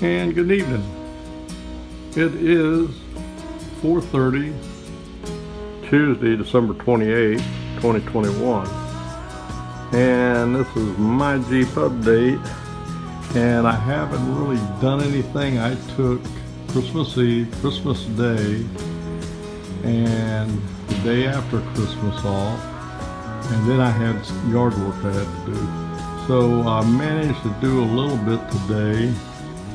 and good evening. It is 4:30, Tuesday, December 28th, 2021, and this is my Jeep update. And I haven't really done anything. I took Christmas Eve, Christmas Day, and the day after Christmas off, and then I had yard work I had to do. So I managed to do a little bit today.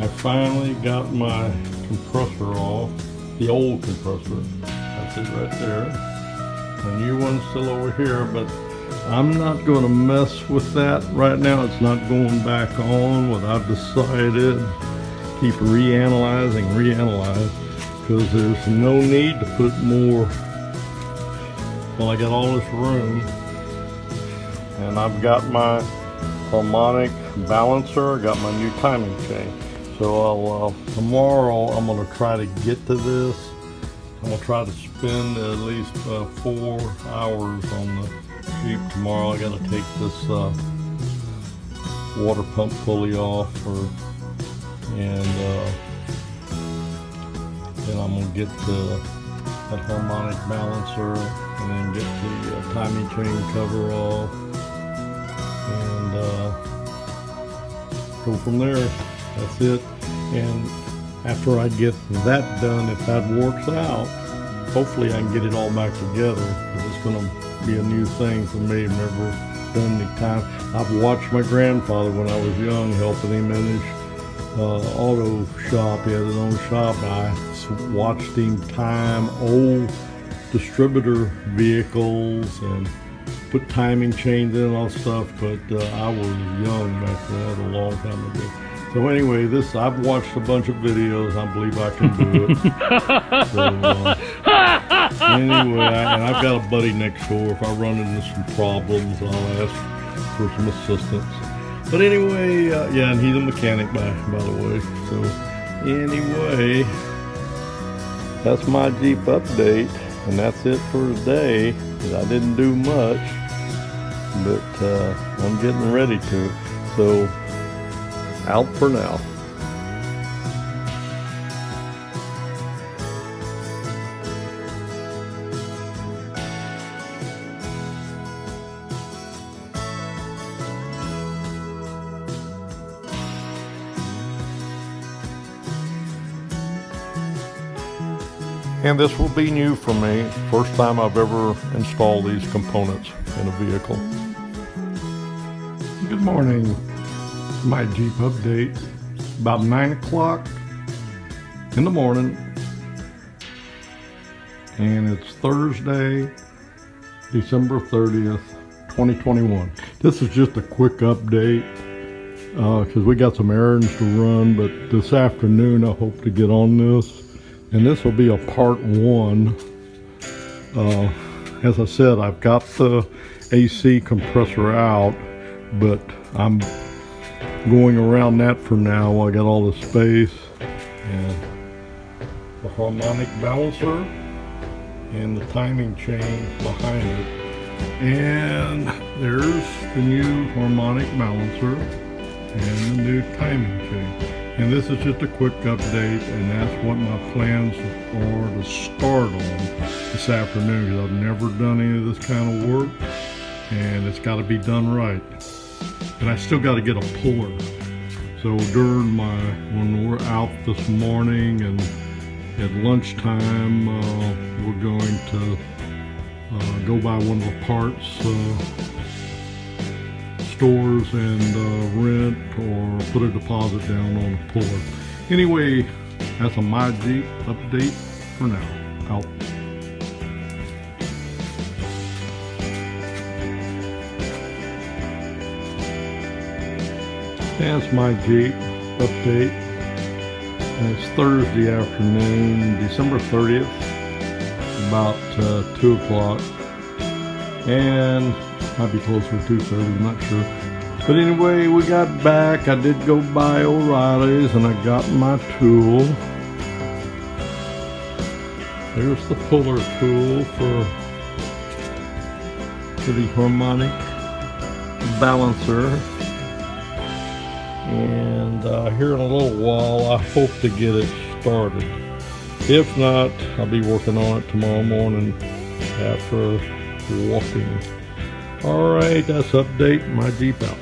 I finally got my compressor off, the old compressor. That's it right there. The new one's still over here, but I'm not going to mess with that right now. It's not going back on. What I've decided, keep reanalyzing, because there's no need to put more. Well, I got all this room, and I've got my Harmonic balancer, got my new timing chain. So tomorrow I'm going to try to get to this. I'm going to try to spend at least 4 hours on the Jeep tomorrow. I got to take this water pump pulley off, and then I'm going to get that Harmonic balancer, and then get the timing chain cover off, and go from there. That's it. And after I get that done, if that works out, hopefully I can get it all back together, because it's going to be a new thing for me. I've never done any time. I've watched my grandfather when I was young, helping him in his auto shop. He had his own shop. I watched him time old distributor vehicles and put timing chains in and all stuff, but I was young back then, a long time ago. So anyway, I've watched a bunch of videos. I believe I can do it. So, anyway, and I've got a buddy next door. If I run into some problems, I'll ask for some assistance. But anyway, yeah, and he's a mechanic, by the way. So anyway, that's my Jeep update, and that's it for today. I didn't do much, but I'm getting ready to. So out for now. And this will be new for me. First time I've ever installed these components in a vehicle. Good morning. My Jeep update. About 9 o'clock in the morning. And it's Thursday, December 30th, 2021. This is just a quick update, because we got some errands to run, but this afternoon I hope to get on this. And this will be a part 1. As I said, I've got the AC compressor out, but I'm going around that for now. I got all the space, and the Harmonic balancer and the timing chain behind it. And there's the new Harmonic balancer and the new timing chain. And this is just a quick update, and that's what my plans are to start on this afternoon, because I've never done any of this kind of work, and it's got to be done right. And I still got to get a puller. So when we're out this morning and at lunchtime, we're going to go by one of the parts stores and rent or put a deposit down on a puller. Anyway, that's a My Jeep update for now. Out. That's my Jeep update. And it's Thursday afternoon, December 30th, about 2 o'clock. And might be closer to 2:30, I'm not sure. But anyway, we got back. I did go by O'Reilly's and I got my tool. There's the puller tool for the Harmonic balancer. and here in a little while I hope to get it started. If not, I'll be working on it tomorrow morning after walking. Alright, that's update. My Jeep out.